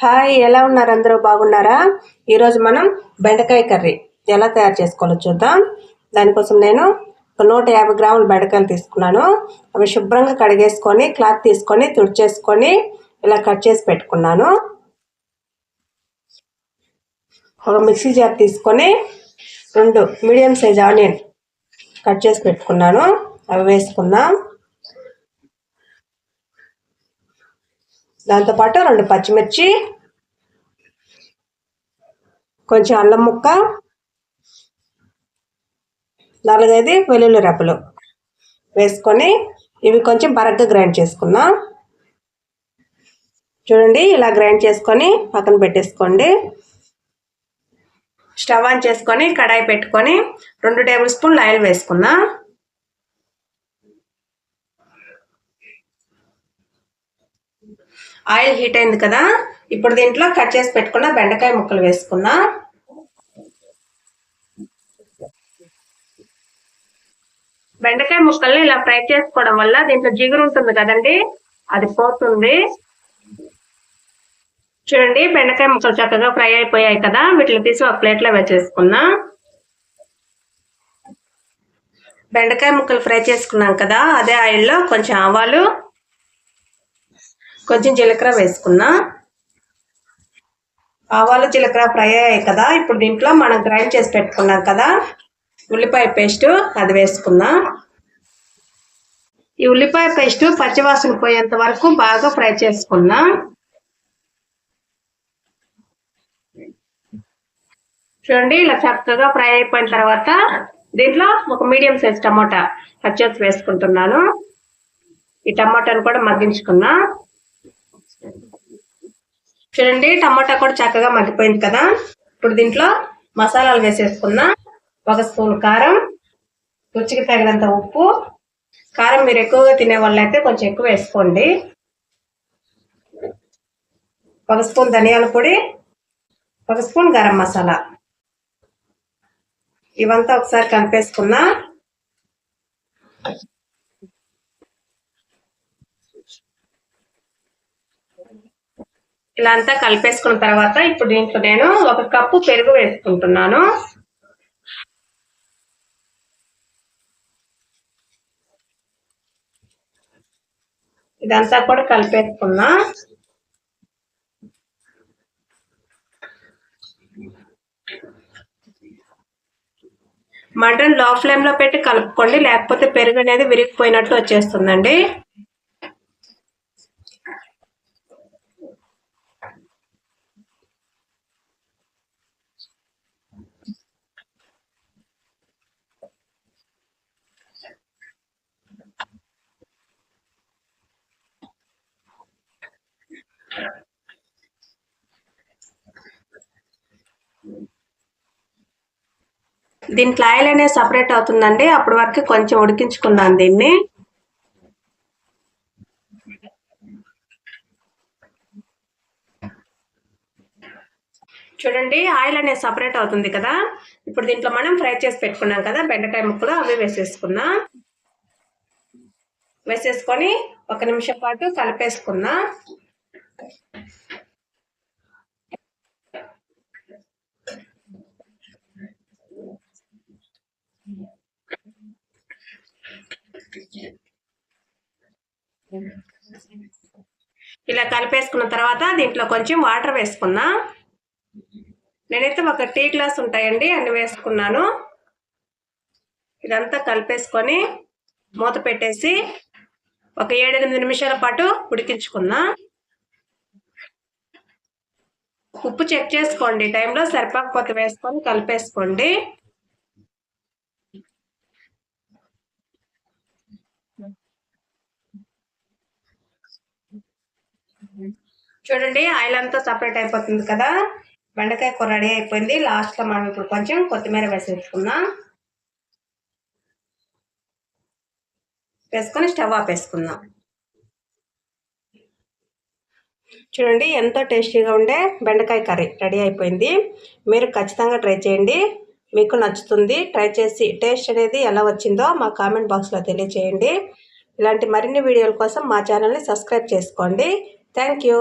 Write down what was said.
Hi, ఎలా ఉన్నారు? అందరూ బాగున్నారా? ఈరోజు మనం బెండకాయ కర్రీ ఎలా తయారు చేసుకోవాలో చూద్దాం. దానికోసం నేను 150 గ్రాముల బెండకాయలు తీసుకున్నాను. అవి శుభ్రంగా కడిగేసుకొని క్లాత్ తీసుకొని తుడిచేసుకొని ఇలా కట్ చేసి పెట్టుకున్నాను. ఒక మిక్సీ జార్ తీసుకొని 2 మీడియం సైజ్ ఆనియన్ కట్ చేసి పెట్టుకున్నాను. అవి వేసుకుందాం. దాంతోపాటు 2 పచ్చిమిర్చి, కొంచెం అల్లం ముక్క, 4-5 వెల్లుల్లి రెబ్బలు వేసుకొని ఇవి కొంచెం బరగ్గా గ్రైండ్ చేసుకుందాం. చూడండి, ఇలా గ్రైండ్ చేసుకొని పక్కన పెట్టేసుకోండి. స్టవ్ ఆన్ చేసుకొని కడాయి పెట్టుకొని 2 టేబుల్ స్పూన్లు ఆయిల్ వేసుకుందాం. ఆయిల్ హీట్ అయింది కదా, ఇప్పుడు దీంట్లో కట్ చేసి పెట్టుకున్న బెండకాయ ముక్కలు వేసుకుందాం. బెండకాయ ముక్కల్ని ఇలా ఫ్రై చేసుకోవడం వల్ల దీంట్లో జిగురు ఉంటుంది కదండి, అది పోతుంది. చూడండి, బెండకాయ ముక్కలు చక్కగా ఫ్రై అయిపోయాయి కదా, వీటిని తీసి ఒక ప్లేట్లో వేసేసుకుందాం. బెండకాయ ముక్కలు ఫ్రై చేసుకున్నాం కదా, అదే ఆయిల్లో కొంచెం ఆవాలు, కొంచెం జీలకర్ర వేసుకున్నాం. ఆవాలు జీలకర్ర ఫ్రై అయ్యాయి కదా, ఇప్పుడు దీంట్లో మనం గ్రైండ్ చేసి పెట్టుకున్నాం కదా ఉల్లిపాయ పేస్ట్, అది వేసుకుందాం. ఈ ఉల్లిపాయ పేస్ట్ పచ్చివాసన పోయేంత వరకు బాగా ఫ్రై చేసుకుందాం. చూడండి, ఇలా చక్కగా ఫ్రై అయిపోయిన తర్వాత దీంట్లో ఒక మీడియం సైజ్ టమాటా కట్ చేసి వేసుకుంటున్నాను. ఈ టమాటాను కూడా మగ్గించుకున్నాం. చూడండి, టమాటా కూడా చక్కగా మగ్గిపోయింది కదా, ఇప్పుడు దీంట్లో మసాలాలు వేసేసుకుందాం. 1 స్పూన్ కారం, రుచికి తగినంత ఉప్పు. కారం మీరు ఎక్కువగా తినే వాళ్ళైతే కొంచెం ఎక్కువ వేసుకోండి. 1 స్పూన్ ధనియాల పొడి, 1 స్పూన్ గరం మసాలా. ఇవంతా ఒకసారి కలిపేసుకున్నా. ఇలా అంతా కలిపేసుకున్న తర్వాత ఇప్పుడు దీంట్లో నేను 1 కప్పు పెరుగు వేసుకుంటున్నాను. ఇదంతా కూడా కలిపేసుకున్నా. మటన్ లో ఫ్లేమ్ లో పెట్టి కలుపుకోండి, లేకపోతే పెరుగు అనేది విరిగిపోయినట్టు వచ్చేస్తుందండి. దీంట్లో ఆయిల్ అనేది సపరేట్ అవుతుందండి, అప్పటి వరకు కొంచెం ఉడికించుకుందాం దీన్ని. చూడండి, ఆయిల్ అనేది సపరేట్ అవుతుంది కదా, ఇప్పుడు దీంట్లో మనం ఫ్రై చేసి పెట్టుకున్నాం కదా బెండకాయ ముక్కలు, అవి వేసేసుకుందాం. వేసేసుకొని 1 నిమిషం పాటు కలిపేసుకుందాం. ఇలా కలిపేసుకున్న తర్వాత దీంట్లో కొంచెం వాటర్ వేసుకుందాం. నేనైతే 1 టీ గ్లాస్ ఉంటాయండి అన్ని వేసుకున్నాను. ఇదంతా కలిపేసుకొని మూత పెట్టేసి ఒక 7-8 నిమిషాల పాటు ఉడికించుకుందాం. ఉప్పు చెక్ చేసుకోండి, టైంలో సరిపోకపోతే వేసుకొని కలిపేసుకోండి. చూడండి, ఆయిల్ అంతా సపరేట్ అయిపోతుంది కదా, బెండకాయ కూర రెడీ అయిపోయింది. లాస్ట్లో మనం ఇప్పుడు కొంచెం కొత్తిమీర వేసేసుకుందాం. వేసుకొని స్టవ్ ఆపేసుకుందాం. చూడండి, ఎంతో టేస్టీగా ఉండే బెండకాయ కర్రీ రెడీ అయిపోయింది. మీరు ఖచ్చితంగా ట్రై చేయండి, మీకు నచ్చుతుంది. ట్రై చేసి టేస్ట్ అనేది ఎలా వచ్చిందో మా కామెంట్ బాక్స్లో తెలియచేయండి. ఇలాంటి మరిన్ని వీడియోల కోసం మా ఛానల్ని సబ్స్క్రైబ్ చేసుకోండి. Thank you.